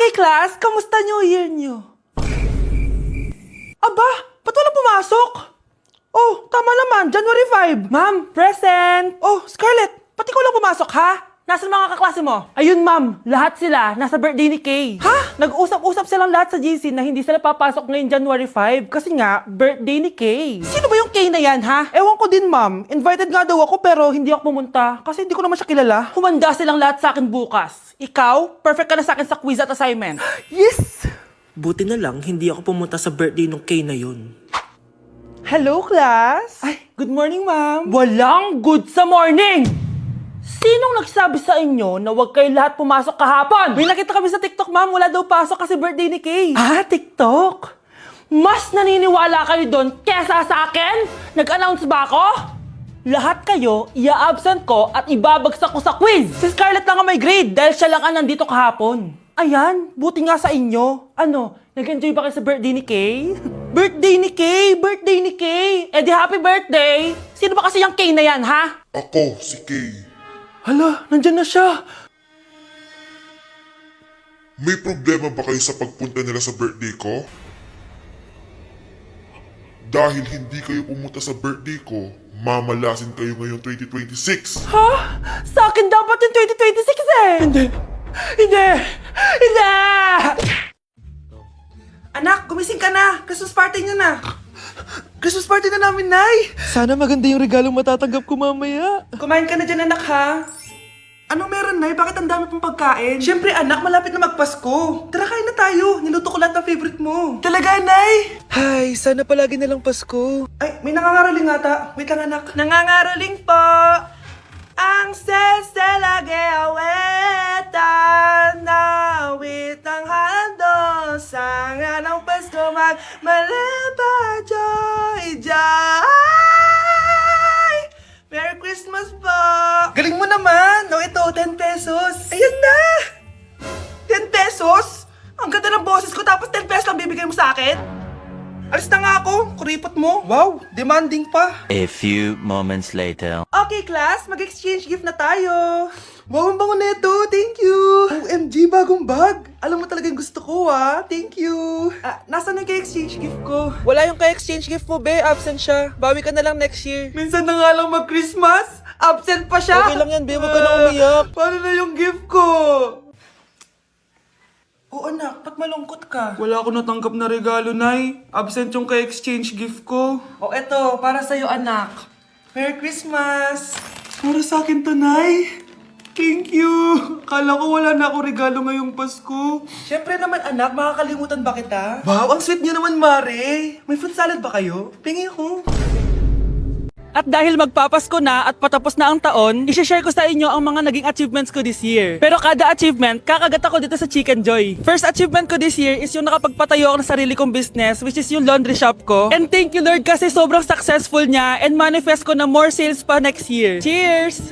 Okay, class, kamusta New Year nyo? Aba, ba't walang pumasok? Oh, tama naman, January 5. Ma'am, present! Oh, Scarlett, pati ko lang pumasok, ha? Nasaan mga kaklase mo? Ayun, ma'am. Lahat sila nasa birthday ni Kay. Ha? Nag-usap-usap silang lahat sa GC na hindi sila papasok ngayong January 5 kasi nga, birthday ni Kay. Sino ba yung Kay na yan, ha? Ewan ko din, ma'am. Invited nga daw ako pero hindi ako pumunta kasi hindi ko naman siya kilala. Humanda silang lahat sa akin bukas. Ikaw, perfect ka na sa akin sa quiz at assignment. Yes! Buti na lang, hindi ako pumunta sa birthday nung Kay na yun. Hello, class? Ay, good morning, ma'am. Walang good sa morning! Sinong nagsabi sa inyo na huwag kayo lahat pumasok kahapon? May nakita kami sa TikTok, ma'am. Wala daw pasok kasi birthday ni Kay. Ah, TikTok? Mas naniniwala kayo doon kesa sa akin? Nag-announce ba ako? Lahat kayo, ia-absent ko at ibabagsak ko sa quiz. Si Scarlett lang ang may grade dahil siya lang ang nandito kahapon. Ayan, buti nga sa inyo. Ano, nag-enjoy ba kayo sa birthday ni Kay? Birthday ni Kay! Birthday ni Kay! Eh di happy birthday! Sino ba kasi yung Kay na yan, ha? Ako, si Kay. Hala, nandyan na siya. May problema ba kayo sa pagpunta nila sa birthday ko? Dahil hindi kayo pumunta sa birthday ko, mamalasin kayo ngayong 2026. Ha? Sa akin dapat yung 2026 eh! Hindi! Hindi! Hindi! Anak, gumising ka na! Christmas party niyo na! Christmas party na namin, Nay! Sana maganda yung regalong matatanggap ko mamaya. Kumain ka na dyan, anak, ha? Anong meron, Nay? Bakit ang dami pong pagkain? Siyempre, anak, malapit na magpasko. Tara, kain na tayo. Niluto ko lahat ng favorite mo. Talaga, Nay? Hay, sana palagi na lang Pasko. Ay, may nangangaraling ata. Wait lang, anak. Nangangaraling po. Ang seselage awetan na witang hando sa nga ng Pasko magmalaba joy joy. Merry Christmas po! Galing mo naman! No, ito, 10 pesos. Ayan na! 10 pesos? Ang ganda ng boses ko tapos 10 pesos lang bibigay mo sa akin? Alis na nga ako, kuripot mo. Wow, demanding pa. A few moments later. Okay, class, mag-exchange gift na tayo. Wow, ang bango neto. Thank you. OMG, bagong bag. Alam mo talaga yung gusto ko, ah. Thank you. Nasaan yung exchange gift ko? Wala yung ka-exchange gift mo, be. Absent siya. Bawi ka na lang next year. Minsan na nga lang mag-Christmas. Absent pa siya. Okay lang yan, be. Huwag ka na umiyak. Paano na yung gift ko? Oh, anak, ba't malungkot ka? Wala ako natanggap na regalo, Nay. Absent yung ka-exchange gift ko. Oh, eto, para sa'yo, anak. Merry Christmas. Para sa akin to, Nay. Thank you. Akala ko wala na ako regalo ngayong Pasko. Siyempre naman, anak, makakalimutan ba kita? Wow, ang sweet niyo naman, Mare. May fruit salad ba kayo? Pingi ako. At dahil magpapasko na at patapos na ang taon, i-share ko sa inyo ang mga naging achievements ko this year. Pero kada achievement, kakagat ako dito sa Chicken Joy. First achievement ko this year is yung nakapagpatayo ako ng sarili kong business, which is yung laundry shop ko. And thank you Lord kasi sobrang successful niya and manifest ko na more sales pa next year. Cheers!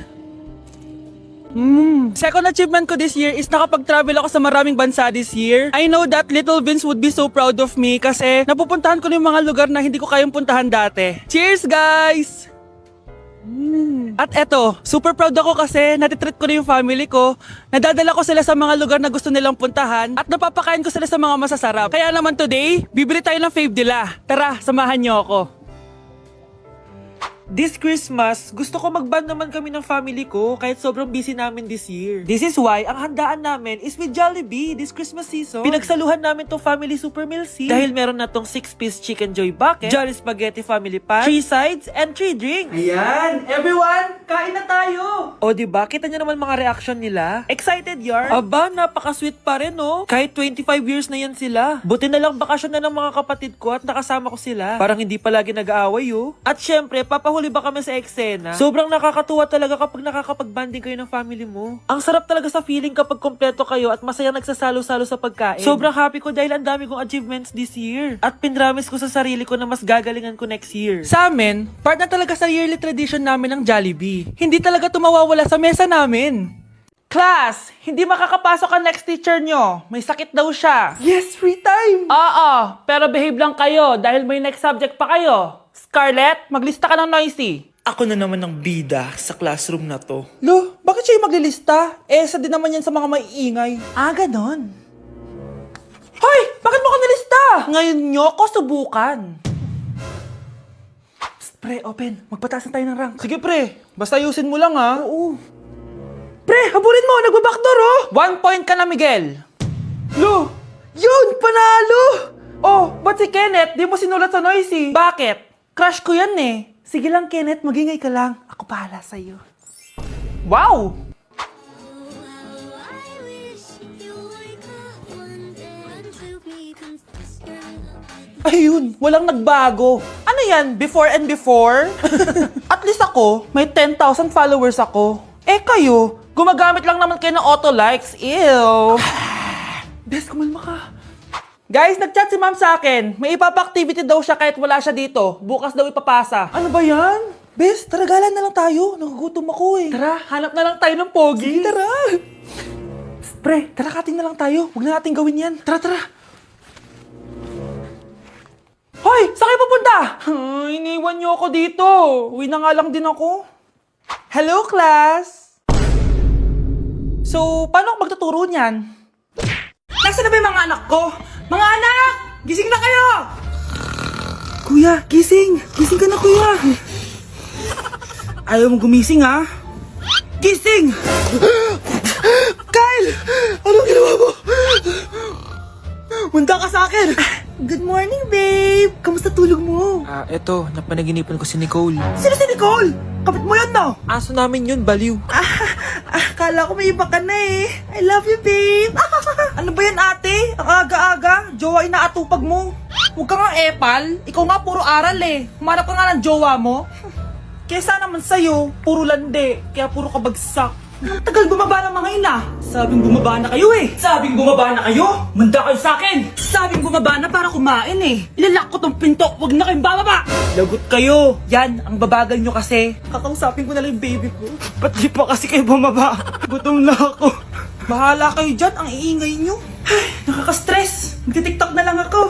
Second achievement ko this year is nakapag-travel ako sa maraming bansa this year. I know that Little Vince would be so proud of me kasi napupuntahan ko na yung mga lugar na hindi ko kayang puntahan dati. Cheers guys! At eto, super proud ako kasi natitreat ko na yung family ko. Nadadala ko sila sa mga lugar na gusto nilang puntahan at napapakain ko sila sa mga masasarap. Kaya naman today, bibili tayo ng fave nila. Tara, samahan niyo ako. This Christmas, gusto ko mag-band naman kami ng family ko kahit sobrang busy namin this year. This is why ang handaan namin is with Jollibee this Christmas season. Pinagsaluhan namin tong family super meal scene dahil meron na tong 6-piece chicken joy bucket, Jolly Spaghetti family pan, 3 sides, and 3 drinks. Ayan, everyone, kain na tayo! O diba, kita nyo naman mga reaction nila? Excited yarn? Aba, napaka-sweet pa rin no? Kahit 25 years na yan sila. Buti na lang bakasyon na ng mga kapatid ko at nakasama ko sila. Parang hindi palagi nag-aaway oh. At syempre, papahuli ba kami sa eksena? Sobrang nakakatuwa talaga kapag nakakapag-banding kayo ng family mo. Ang sarap talaga sa feeling kapag kompleto kayo at masayang nagsasalo-salo sa pagkain. Sobrang happy ko dahil ang dami kong achievements this year. At pinramis ko sa sarili ko na mas gagalingan ko next year. Sa amin, part na talaga sa yearly tradition namin ng Jollibee. Hindi talaga tumawawala sa mesa namin. Class, hindi makakapasok ang next teacher nyo. May sakit daw siya. Yes, free time! Oo, pero behave lang kayo dahil may next subject pa kayo. Scarlett, maglista ka ng noisy. Ako na naman ang bida sa classroom na to. Lo, bakit siya yung maglilista? Eh, isa din naman yan sa mga maiingay. Ah, ganon. Ngayon nyo ko subukan. Psst, pre, open. Magpataas na tayo ng rank. Sige, pre. Basta ayusin mo lang, ha? Oo. Pre, habulin mo. Nagbabackdoor, oh. 1 point ka na, Miguel. Lo, yun, panalo. Oh, ba't si Kenneth? Di mo sinulat sa Noisy. Bakit? Crush ko yan, eh. Sige lang, Kenneth. Magingay ka lang. Ako bahala sa'yo. Wow! Ayun, walang nagbago. Ano yan? Before and before? At least ako, may 10,000 followers ako. Eh kayo, gumagamit lang naman kayo ng auto likes. Ew. Bes, kumalma ka. Guys, nag-chat si ma'am sa akin. May ipapa-activity daw siya kahit wala siya dito. Bukas daw ipapasa. Ano ba yan? Bes, tara galan na lang tayo. Nagugutom ako eh. Tara, hanap na lang tayo ng pogi. Sige, tara. Psst, pre, tara kating na lang tayo. Huwag na natin gawin yan. Tara, tara. Hoy! Saan kayo pupunta? Iniwan niyo ako dito. Uwi na nga lang din ako. Hello, class! So, paano ako magtuturo niyan? Nasaan na ba yung mga anak ko? Mga anak! Gising na kayo! Kuya, gising! Gising ka na, kuya! Ayaw mo gumising, ha? Gising! Kyle! Anong ginawa mo? Munda ka sa akin! Good morning, babe! Kamusta tulog mo? Eto, napanaginipan ko si Nicole. Sino si Nicole? Kapit mo yun, no? Aso namin yun, baliw. Kala ko may iba ka na eh. I love you, babe! Ano ba yan, ate? Ang aga-aga. Jowa inaatupag mo. Huwag ka nga epal. Ikaw nga puro aral eh. Humanap ka nga ng jowa mo. Kesa naman sa'yo, puro lande. Kaya puro kabagsak. Ang tagal bumaba ng mga ina. Sabing bumaba na kayo eh. Sabing bumaba na kayo. Manda kayo sa akin. Sabing bumaba na para kumain eh. Ilalak ko tong pinto. Huwag na kayong bababa. Lagot kayo. Yan, ang babagal nyo kasi. Kakausapin ko na lang yung baby ko. Ba't di pa kasi kayo bumaba? Gutom na ako. Bahala kayo dyan. Ang iingay nyo. Ay, nakaka-stress. Magti-tiktok na lang ako.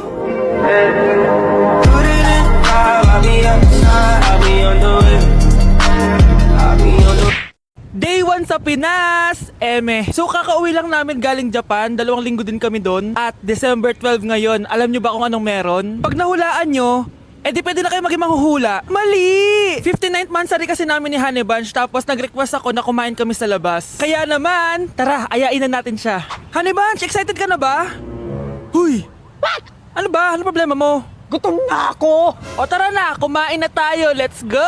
Day 1 sa Pinas! Eme. So kakauwi lang namin galing Japan, 2 linggo din kami doon. At December 12 ngayon, alam nyo ba kung anong meron? Pag nahulaan nyo, di pwede na kayo maging manghuhula. Mali! 59th monthsary kasi namin ni Honey Bunch, tapos nag-request ako na kumain kami sa labas. Kaya naman, tara, ayain na natin siya. Honey Bunch, excited ka na ba? Huy! What? Ano ba? Ano problema mo? Gutom na ako! O tara na, kumain na tayo. Let's go!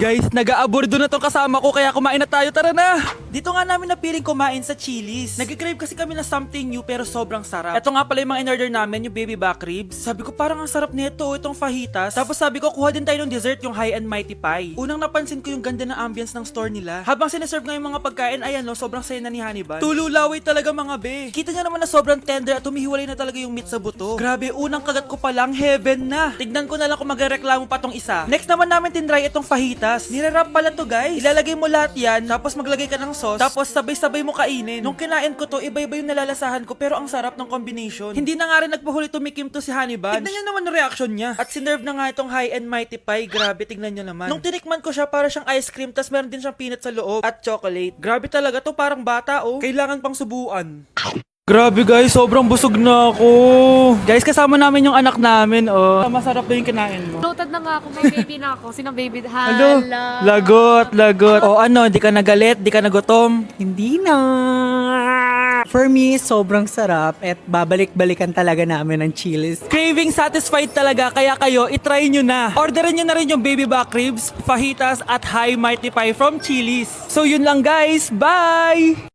Guys, nag-aabordo na tong kasama ko kaya kumain na tayo. Tara na! Dito nga namin napiling kumain sa Chili's. Nag-crave kasi kami na something new pero sobrang sarap. Ito nga pala yung mga in-order namin, yung baby back ribs. Sabi ko parang ang sarap nito, itong fajitas. Tapos sabi ko kuha din tayo ng dessert, yung high and mighty pie. Unang napansin ko yung ganda ng ambience ng store nila. Habang sineserve nga yung mga pagkain, ayan no, sobrang saya na ni Honey Bun. Tululaway talaga mga be. Kita niya naman na sobrang tender at humihiwalay na talaga yung meat sa buto. Grabe, unang kagat ko pa lang, heaven na. Tignan ko na lang kung magreklamo pa tong isa. Next naman namin tinry itong fajitas. Nirarap pala to guys. Ilalagay mo lahat yan, tapos maglagay ka ng sauce, tapos sabay-sabay mo kainin. Nung kinain ko to, iba-iba yung nalalasahan ko pero ang sarap ng combination. Hindi na nga rin nagpahuli tumikim to si Honey Bun. Tignan nyo naman yung reaction niya. At sinerve na nga itong high and mighty pie. Grabe, tignan nyo naman. Nung tinikman ko siya, para siyang ice cream, tas meron din siyang peanut sa loob at chocolate. Grabe talaga to, parang bata oh. Kailangan pang subuan. Grabe guys, sobrang busog na ako. Guys, kasama namin yung anak namin, oh. Masarap ba yung kinain mo? Loaded na nga ako, may baby na ako. Sino baby? Hello? Hala. Lagot. O ano, di ka nagalit, di ka nagutom? Hindi na. For me, sobrang sarap at babalik-balikan talaga namin ng Chili's. Craving satisfied talaga, kaya kayo, itry nyo na. Orderin nyo na rin yung baby back ribs, fajitas at high mighty pie from Chili's. So yun lang guys, bye!